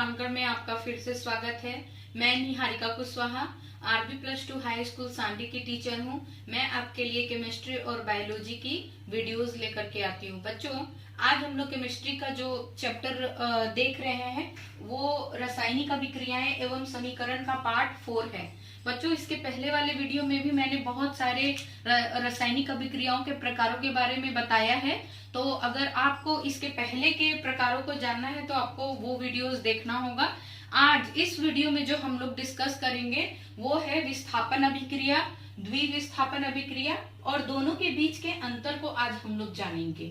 रामगढ़ में आपका फिर से स्वागत है। मैं Niharika Kushwaha RB+2 high school Sandi की टीचर हूँ। मैं आपके लिए केमिस्ट्री और बायोलॉजी की वीडियोस लेकर के आती हूँ। बच्चों, आज हम लोग केमिस्ट्री का जो चैप्टर देख रहे हैं वो रासायनिक अभिक्रियाएं एवं समीकरण का पार्ट 4 है। बच्चों, इसके पहले वाले वीडियो में भी मैंने बहुत सारे रासायनिक अभिक्रियाओं के प्रकारों के बारे में बताया है। तो अगर आपको इसके पहले के प्रकारों को जानना है तो आपको वो वीडियोस देखना होगा। आज इस वीडियो में जो हम लोग डिस्कस करेंगे वो है विस्थापन अभिक्रिया, द्विविस्थापन अभिक्रिया और दोनों के बीच के अंतर को आज हम लोग जानेंगे।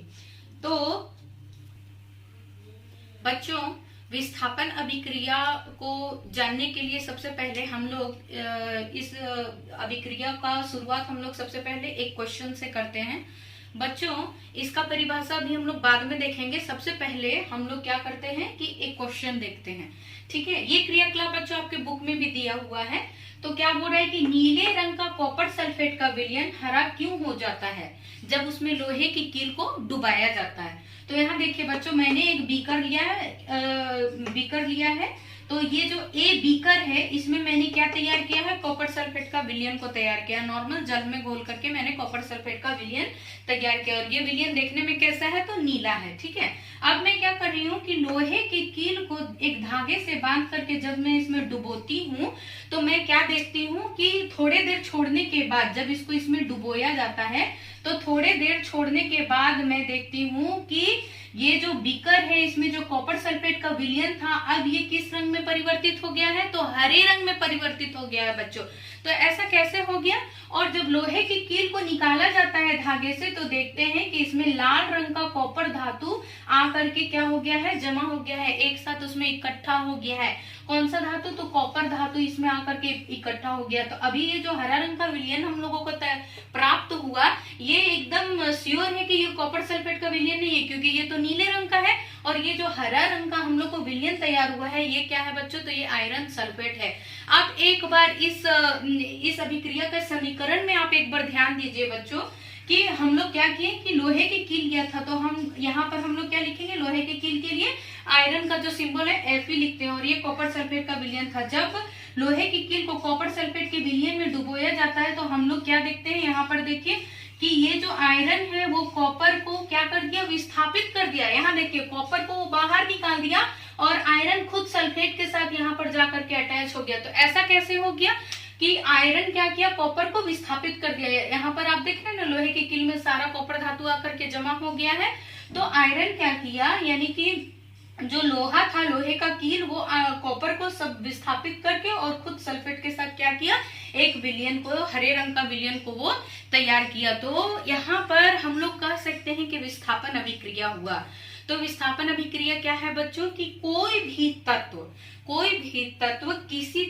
तो बच्चों, विस्थापन अभिक्रिया को जानने के लिए सबसे पहले हम लोग इस अभिक्रिया का शुरुआत हम लोग सबसे पहले एक क्वेश्चन से करते हैं। बच्चों, इसका परिभाषा भी हम लोग बाद में देखेंगे। सबसे पहले हम लोग क्या करते हैं कि एक क्वेश्चन देखते हैं। ठीक है, ये क्रियाकलाप बच्चों आपके बुक में भी दिया हुआ है। तो क्या बोल रहा है कि नीले रंग का कॉपर सल्फेट का विलयन हरा क्यों हो जाता है जब उसमें लोहे की कील को डुबाया जाता है। तो यहाँ देखिए बच्चों, मैंने एक बीकर लिया है। तो ये जो ए बीकर है इसमें मैंने क्या तैयार किया है, कॉपर सल्फेट का विलयन को तैयार किया। नॉर्मल जल में घोल करके मैंने कॉपर सल्फेट का विलयन तैयार किया और ये विलयन देखने में कैसा है, तो नीला है। ठीक है, अब मैं क्या कर रही हूँ कि लोहे की कील को एक धागे से बांध करके जब मैं इसमें डुबोती हूँ तो मैं क्या देखती हूँ कि थोड़े देर छोड़ने के बाद, जब इसको इसमें डुबोया जाता है तो थोड़े देर छोड़ने के बाद मैं देखती हूँ कि ये जो बीकर है इसमें जो कॉपर सल्फेट का विलयन था अब ये किस रंग में परिवर्तित हो गया है, तो हरे रंग में परिवर्तित हो गया है बच्चों। तो ऐसा कैसे हो गया, और जब लोहे की कील को निकाला जाता है धागे से तो देखते हैं कि इसमें लाल रंग का कॉपर धातु आकर के क्या हो गया है, जमा हो गया है, एक साथ उसमें इकट्ठा हो गया है। कौन सा धातु, तो कॉपर धातु इसमें आकर के इकट्ठा हो गया। तो अभी ये जो हरा रंग का विलयन हम लोगों को प्राप्त हुआ ये एकदम श्योर है कि ये कॉपर सल्फेट का विलयन नहीं है, क्योंकि ये तो नीले रंग का है। और ये जो हरा रंग का हम लोग को विलयन तैयार हुआ है ये क्या है बच्चों, तो ये आयरन सल्फेट है। आप एक बार इस अभिक्रिया का समीकरण में आप एक बार ध्यान दीजिए बच्चों कि हम लोग क्या किए कि लोहे की कील लिया था। तो हम यहाँ पर हम लोग क्या लिखेंगे, लोहे की कील के लिए आयरन का जो सिंबल है Fe लिखते हैं और ये कॉपर सल्फेट का विलयन था। जब लोहे की कील को कॉपर सल्फेट के विलयन में डुबोया जाता है तो हम लोग क्या देखते हैं, यहाँ पर देखिए कि ये जो आयरन है वो कॉपर को क्या कर दिया, विस्थापित कर दिया। यहाँ देखिए कॉपर को वो बाहर निकाल दिया और आयरन खुद सल्फेट के साथ यहाँ पर जाकर के अटैच हो गया। तो ऐसा कैसे हो गया कि आयरन क्या किया, कॉपर को विस्थापित कर दिया। यहाँ पर आप देख रहे हैं ना, लोहे की कील में सारा कॉपर धातु आकर के जमा हो गया है। तो आयरन क्या किया, यानी कि जो लोहा था, लोहे का कील, वो कॉपर को सब विस्थापित करके और खुद सल्फेट के साथ क्या किया, एक विलयन को, हरे रंग का विलयन को वो तैयार किया। तो यहाँ पर हम लोग कह सकते हैं कि विस्थापन अभिक्रिया हुआ। तो विस्थापन अभिक्रिया क्या है बच्चों कि कोई भी तत्व किसी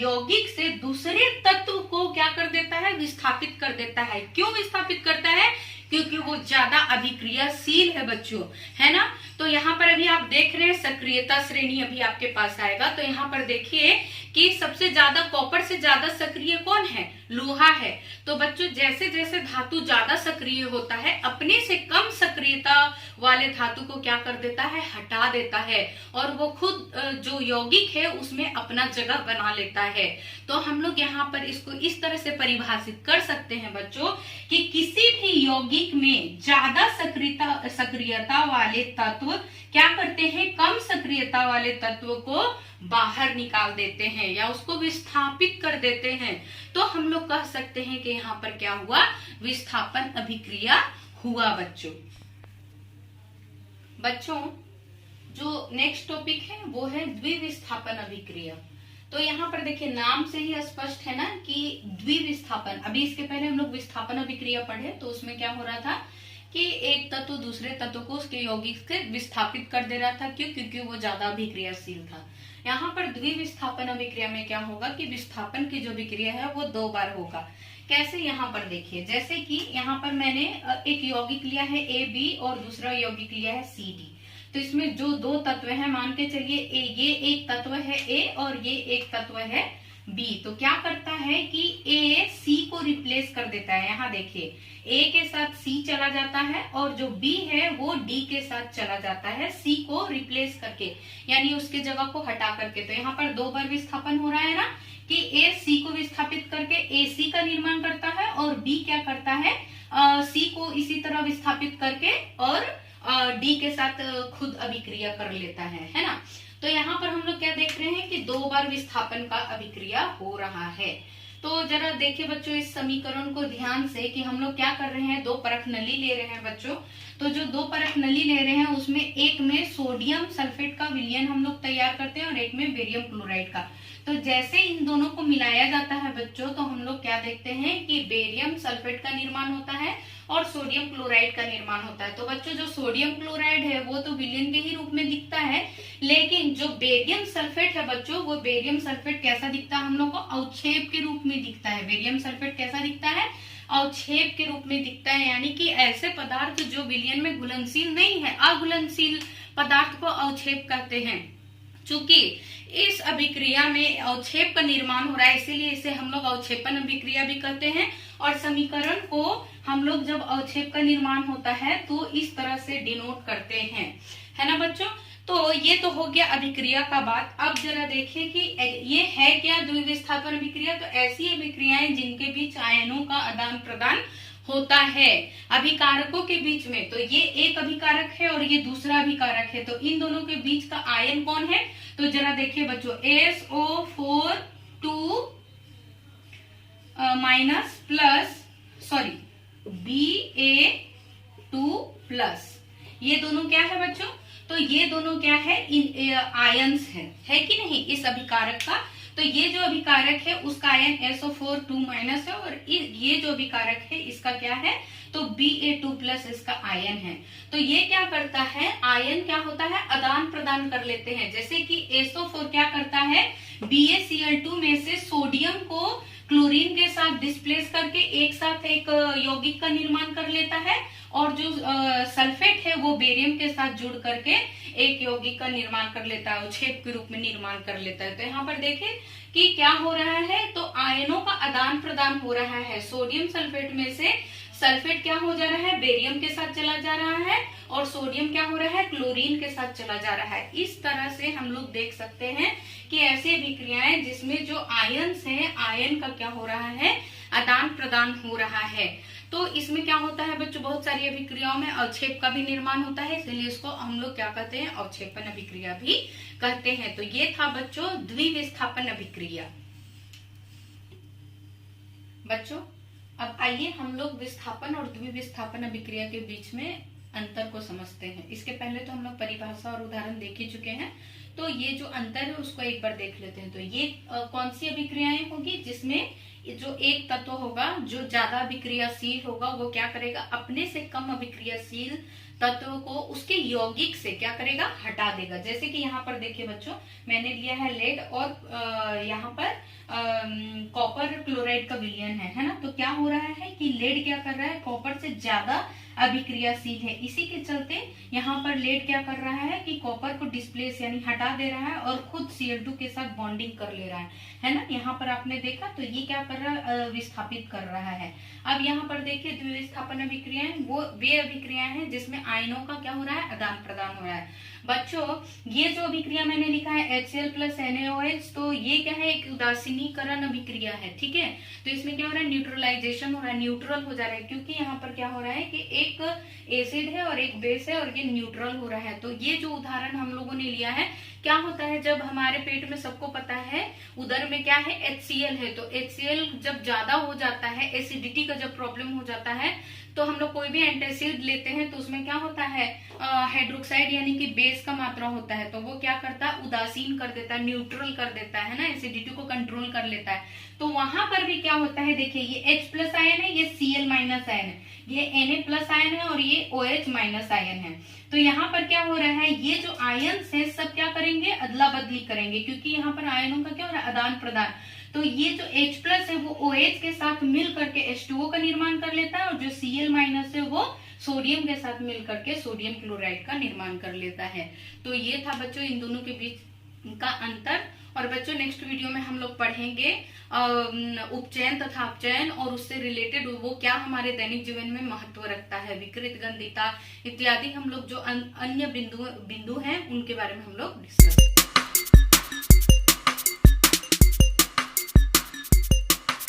यौगिक से दूसरे तत्व को क्या कर देता है, विस्थापित कर देता है। क्यों विस्थापित करता है, क्योंकि वो ज्यादा अभिक्रियाशील है बच्चों, है ना। तो यहाँ पर अभी आप देख रहे हैं सक्रियता श्रेणी अभी आपके पास आएगा। तो यहाँ पर देखिए कि सबसे ज्यादा कॉपर से ज्यादा सक्रिय कौन है, लोहा है। तो बच्चों जैसे जैसे धातु ज्यादा सक्रिय होता है अपने से कम सक्रियता वाले धातु को क्या कर देता है, हटा देता है और वो खुद जो यौगिक है उसमें अपना जगह बना लेता है। तो हम लोग यहाँ पर इसको इस तरह से परिभाषित कर सकते हैं बच्चों कि किसी भी यौगिक में ज्यादा सक्रियता वाले तत्व क्या करते हैं, कम सक्रियता वाले तत्व को बाहर निकाल देते हैं या उसको विस्थापित कर देते हैं। तो हम लोग कह सकते हैं कि यहाँ पर क्या हुआ, विस्थापन अभिक्रिया हुआ बच्चों जो नेक्स्ट टॉपिक है वो है द्विविस्थापन अभिक्रिया। तो यहाँ पर देखिए नाम से ही स्पष्ट है ना कि द्विविस्थापन। अभी इसके पहले हम लोग विस्थापन अभिक्रिया पढ़े तो उसमें क्या हो रहा था कि एक तत्व दूसरे तत्व को उसके यौगिक से विस्थापित कर दे रहा था। क्यों, क्योंकि वो ज्यादा अभिक्रियाशील था। यहाँ पर द्विविस्थापन अभिक्रिया में क्या होगा कि विस्थापन की जो अभिक्रिया है वो 2 बार होगा। कैसे, यहाँ पर देखिए, जैसे कि यहाँ पर मैंने एक यौगिक लिया है AB और दूसरा यौगिक लिया है CD। तो इसमें जो 2 तत्व हैं, मान के चलिए ये एक तत्व है A और ये एक तत्व है बी, तो क्या करता है कि ए सी को रिप्लेस कर देता है। यहाँ देखिए ए के साथ सी चला जाता है और जो बी है वो डी के साथ चला जाता है सी को रिप्लेस करके, यानी उसके जगह को हटा करके। तो यहाँ पर 2 बार विस्थापन हो रहा है ना कि ए सी को विस्थापित करके ए सी का निर्माण करता है और बी क्या करता है सी को इसी तरह विस्थापित करके और डी के साथ खुद अभिक्रिया कर लेता है ना। तो यहाँ पर हम लोग क्या देख रहे हैं कि 2 बार विस्थापन का अभिक्रिया हो रहा है। तो जरा देखिए बच्चों इस समीकरण को ध्यान से कि हम लोग क्या कर रहे हैं, 2 परख नली ले रहे हैं बच्चों। तो जो 2 परख नली ले रहे हैं उसमें एक में सोडियम सल्फेट का विलयन हम लोग तैयार करते हैं और एक में बेरियम क्लोराइड का। तो जैसे इन दोनों को मिलाया जाता है बच्चों, तो हम लोग क्या देखते हैं कि बेरियम सल्फेट का निर्माण होता है और सोडियम क्लोराइड का निर्माण होता है। तो बच्चों जो सोडियम क्लोराइड है वो तो विलयन के ही रूप में दिखता है, लेकिन जो बेरियम सल्फेट है बच्चों, वो बेरियम सल्फेट कैसा दिखता है हम लोग को, अवक्षेप के रूप में दिखता है। बेरियम सल्फेट कैसा दिखता है, अवक्षेप के रूप में दिखता है, यानी कि ऐसे पदार्थ जो विलयन में घुलनशील नहीं है, अघुलनशील पदार्थ को अवक्षेप कहते हैं। चूंकि इस अभिक्रिया में अवक्षेप का निर्माण हो रहा है, इसीलिए इसे हम लोग अवक्षेपन अभिक्रिया भी कहते हैं। और समीकरण को हम लोग जब अवक्षेप का निर्माण होता है तो इस तरह से डिनोट करते हैं, है ना बच्चों। तो ये तो हो गया अभिक्रिया का बात। अब जरा देखिए कि ये है क्या द्विविस्थापन अभिक्रिया। तो ऐसी अभिक्रियाएं जिनके बीच आयनों का आदान प्रदान होता है अभिकारकों के बीच में। तो ये एक अभिकारक है और ये दूसरा अभिकारक है, तो इन दोनों के बीच का आयन कौन है। तो जरा देखिए बच्चों SO4 2 minus plus Ba2 plus, ये दोनों क्या है बच्चों, तो ये दोनों क्या है, आयंस है कि नहीं इस अभिकारक का। तो ये जो अभिकारक है उसका आयन SO4 2 माइनस है और ये जो अभिकारक है इसका क्या है, तो Ba2 प्लस इसका आयन है। तो ये क्या करता है, आयन क्या होता है, आदान प्रदान कर लेते हैं। जैसे कि SO4 क्या करता है, BaCl2 में से सोडियम को क्लोरीन के साथ डिस्प्लेस करके एक साथ एक यौगिक का निर्माण कर लेता है और जो सल्फेट है वो बेरियम के साथ जुड़ करके एक यौगिक का निर्माण कर लेता है, छेद के रूप में निर्माण कर लेता है। तो यहाँ पर देखें कि क्या हो रहा है, तो आयनों का आदान प्रदान हो रहा है। सोडियम सल्फेट में से सल्फेट क्या हो जा रहा है, बेरियम के साथ चला जा रहा है और सोडियम क्या हो रहा है, क्लोरीन के साथ चला जा रहा है। इस तरह से हम लोग देख सकते हैं कि ऐसी अभिक्रियाएं जिसमें जो आयन्स है, आयन का क्या हो रहा है, आदान प्रदान हो रहा है। तो इसमें क्या होता है बच्चों, बहुत सारी अभिक्रियाओं में अवक्षेप का भी निर्माण होता है, इसलिए इसको हम लोग क्या कहते हैं, अवक्षेपन अभिक्रिया भी कहते हैं। तो ये था बच्चों द्विविस्थापन अभिक्रिया। बच्चों अब आइए हम लोग विस्थापन और द्विविस्थापन अभिक्रिया के बीच में अंतर को समझते हैं। इसके पहले तो हम लोग परिभाषा और उदाहरण देख ही चुके हैं, तो ये जो अंतर है उसको एक बार देख लेते हैं। तो ये कौन सी अभिक्रियाएं होगी, जिसमें जो एक तत्व होगा जो ज्यादा अभिक्रियाशील होगा वो क्या करेगा, अपने से कम अभिक्रियाशील तत्व को उसके यौगिक से क्या करेगा, हटा देगा। जैसे कि यहाँ पर देखिए बच्चों, मैंने लिया है लेड और यहाँ पर कॉपर क्लोराइड का विलयन है ना। तो क्या हो रहा है कि लेड क्या कर रहा है, कॉपर से ज्यादा अभिक्रियाशील है, इसी के चलते यहाँ पर लेड क्या कर रहा है कि कॉपर को डिस्प्लेस यानी हटा दे रहा है और खुद Cl2 के साथ बॉन्डिंग कर ले रहा है ना। यहाँ पर आपने देखा, तो ये क्या कर रहा है, विस्थापित कर रहा है। अब यहाँ पर देखिए द्विविस्थापन अभिक्रियाएं वो वे अभिक्रियाएं हैं जिसमें आयनों का क्या हो रहा है, आदान प्रदान हो रहा है। बच्चों ये जो अभिक्रिया मैंने लिखा है HCl प्लस NaOH, तो ये क्या है, एक उदासीनीकरण अभिक्रिया है, ठीक है। तो इसमें क्या हो रहा है, न्यूट्रलाइजेशन हो रहा है, न्यूट्रल हो जा रहा है, क्योंकि यहाँ पर क्या हो रहा है कि एक एसिड है और एक बेस है और ये न्यूट्रल हो रहा है। तो ये जो उदाहरण हम लोगों ने लिया है, क्या होता है जब हमारे पेट में, सबको पता है उदर में क्या है, HCl है। तो HCl जब ज्यादा हो जाता है, एसिडिटी का जब प्रॉब्लम हो जाता है, तो हम लोग कोई भी एंटासिड लेते हैं तो उसमें क्या होता है, हाइड्रोक्साइड यानी कि बेस का मात्रा होता है, तो वो क्या करता है, उदासीन कर देता है, न्यूट्रल कर देता है ना, एसिडिटी को कंट्रोल कर लेता है। तो वहां पर भी क्या होता है, देखिए ये H प्लस आयन है, ये Cl माइनस आयन है, ये Na प्लस आयन है और ये OH माइनस आयन है। तो यहाँ पर क्या हो रहा है, ये जो आयन है सब क्या करेंगे, अदला बदली करेंगे, क्योंकि यहाँ पर आयनों का क्या हो रहा है, आदान प्रदान। तो ये जो H प्लस है वो OH के साथ मिल करके H2O का निर्माण कर लेता है और जो Cl माइनस है वो सोडियम के साथ मिल करके सोडियम क्लोराइड का निर्माण कर लेता है। तो ये था बच्चों इन दोनों के बीच का अंतर और बच्चों नेक्स्ट वीडियो में हम लोग पढ़ेंगे उपचयन तथा अपचयन और उससे रिलेटेड वो क्या हमारे दैनिक जीवन में महत्व रखता है, विकृत गंधिता इत्यादि हम लोग जो अन्य बिंदु हैं उनके बारे में हम लोग डिस्कस